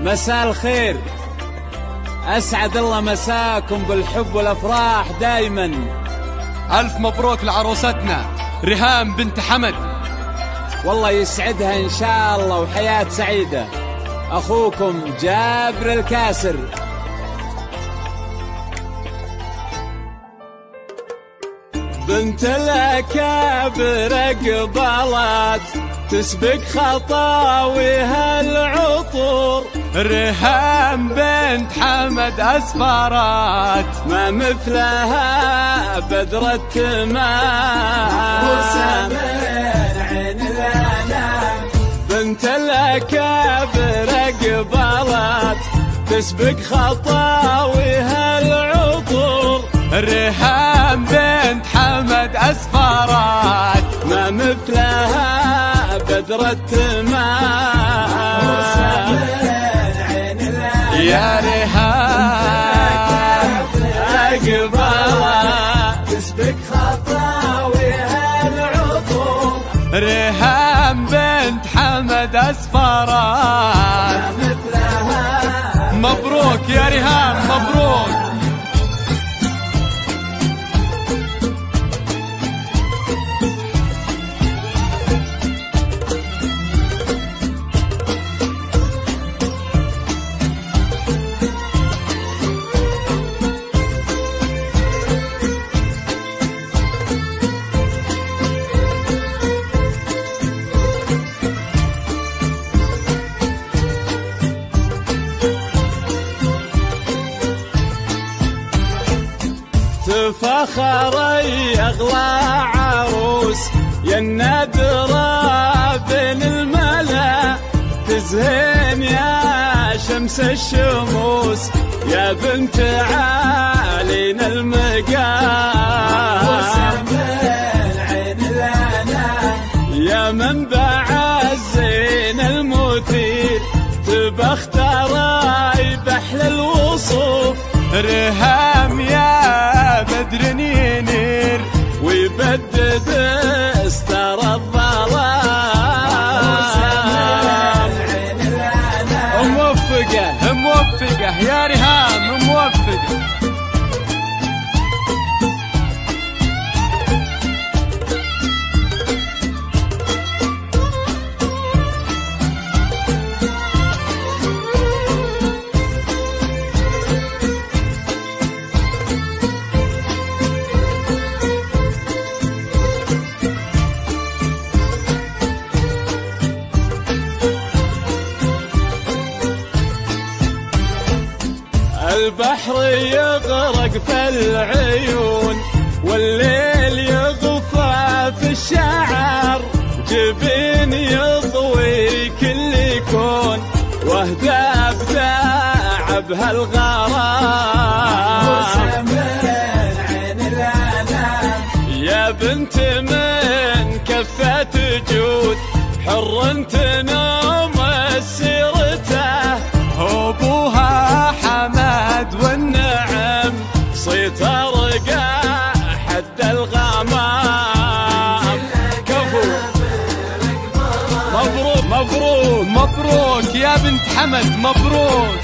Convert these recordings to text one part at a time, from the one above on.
مساء الخير، أسعد الله مساكم بالحب والأفراح دايما. ألف مبروك لعروستنا ريهام بنت حمد، والله يسعدها إن شاء الله وحياة سعيدة. أخوكم جابر الكاسر. بنت الأكابر قبلت تسبق خطاويها العطور، ريهام بنت حمد أسفرت ما مثلها بدر التمام. عين الأنام بنت الأكابر قبلت تسبق خطاويها العطور، ريهام بنت حمد أسفرت ما مثلها بدر التمام. يا ريهام قبلت تسبق خطاويها العطور، ريهام بنت حمد أسفرت ما مثلها. مبروك يا ريهام مبروك. تفخري أغلى عروس يا النادرة بين الملا، تزهين يا شمس الشموس يا بنت عالينا المقام. يا منبع الزين المثير تبختري بحل الوصوف، ريهام يا بدر ينير ويبدد استر الظلام. موفقة موفقة يا ريهام موفقة. البحر يغرق في العيون والليل يغفى في الشعر، جبين يضوي كل كون واهدى بداع بهالغرام. يا بنت من كفة جود حر تنام سيرته، أبوها حمد والنعم صيت أرقى حد الغمام. كفو مبروك مبروك مبروك يا بنت حمد مبروك.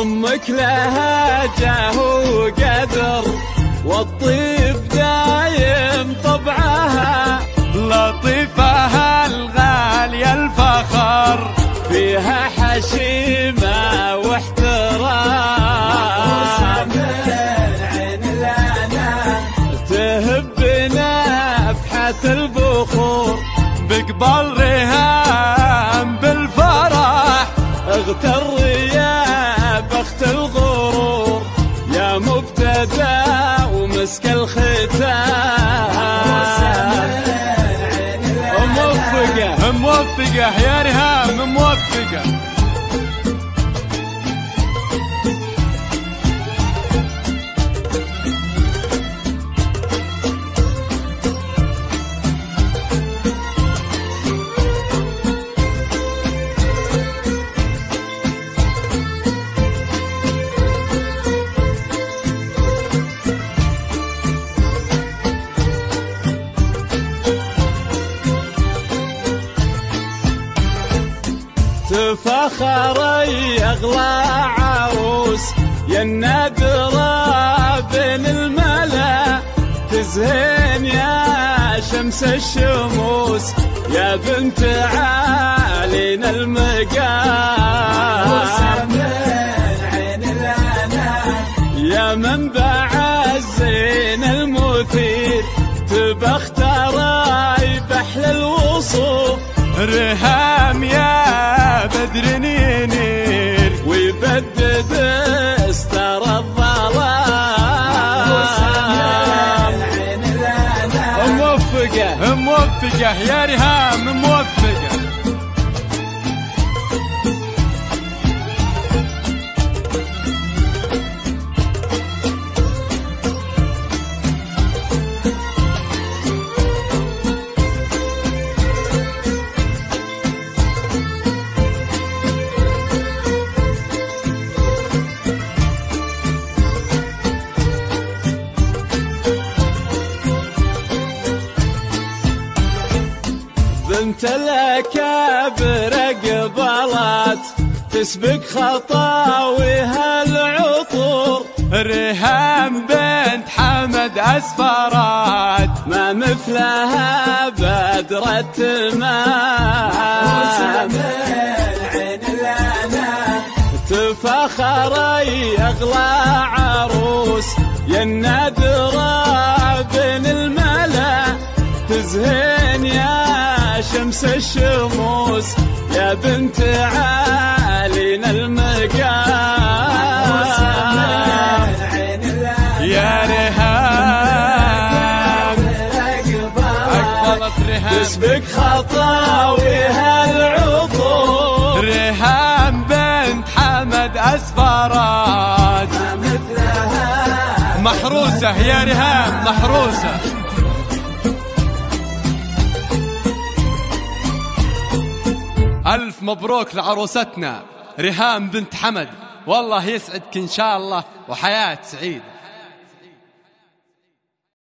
أمك لها جاه وقدر والطيب دايم طبعها، لطيفها الغالية الفخر فيها حشيمة واحترام. تهب نفحة البخور بقبل ريهام بالفرح، اغتر يا بخت الغرور يا مبتدى ومسك الختام. موفقة موفقة يا ريهام موفقة. تفاخري أغلى عروس يا النادرة بين الملا، تزهين يا شمس الشموس يا بنت عالين المقام، يا منبع الزين المثير تبختراي بحل الوصوف، ريهام يا بدر ينير ويبدد استر الظلام، موفقة موفقة يا ريهام موفقة. بنت الأكابر قبلت تسبق خطاويها العطور، ريهام بنت حمد أسفرات ما مثلها بدرة الماء، تفاخري أغلى عروس يا النادرة بين الملا، تزهين يا شمس الشموس يا بنت عالين المقام، يا ريهام أقبلت ريهام تسبق خطاويها العطور، ريهام بنت حمد أسفرات محروسة يا ريهام محروسة. ألف مبروك لعروستنا ريهام بنت حمد، والله يسعدك إن شاء الله وحياة سعيدة.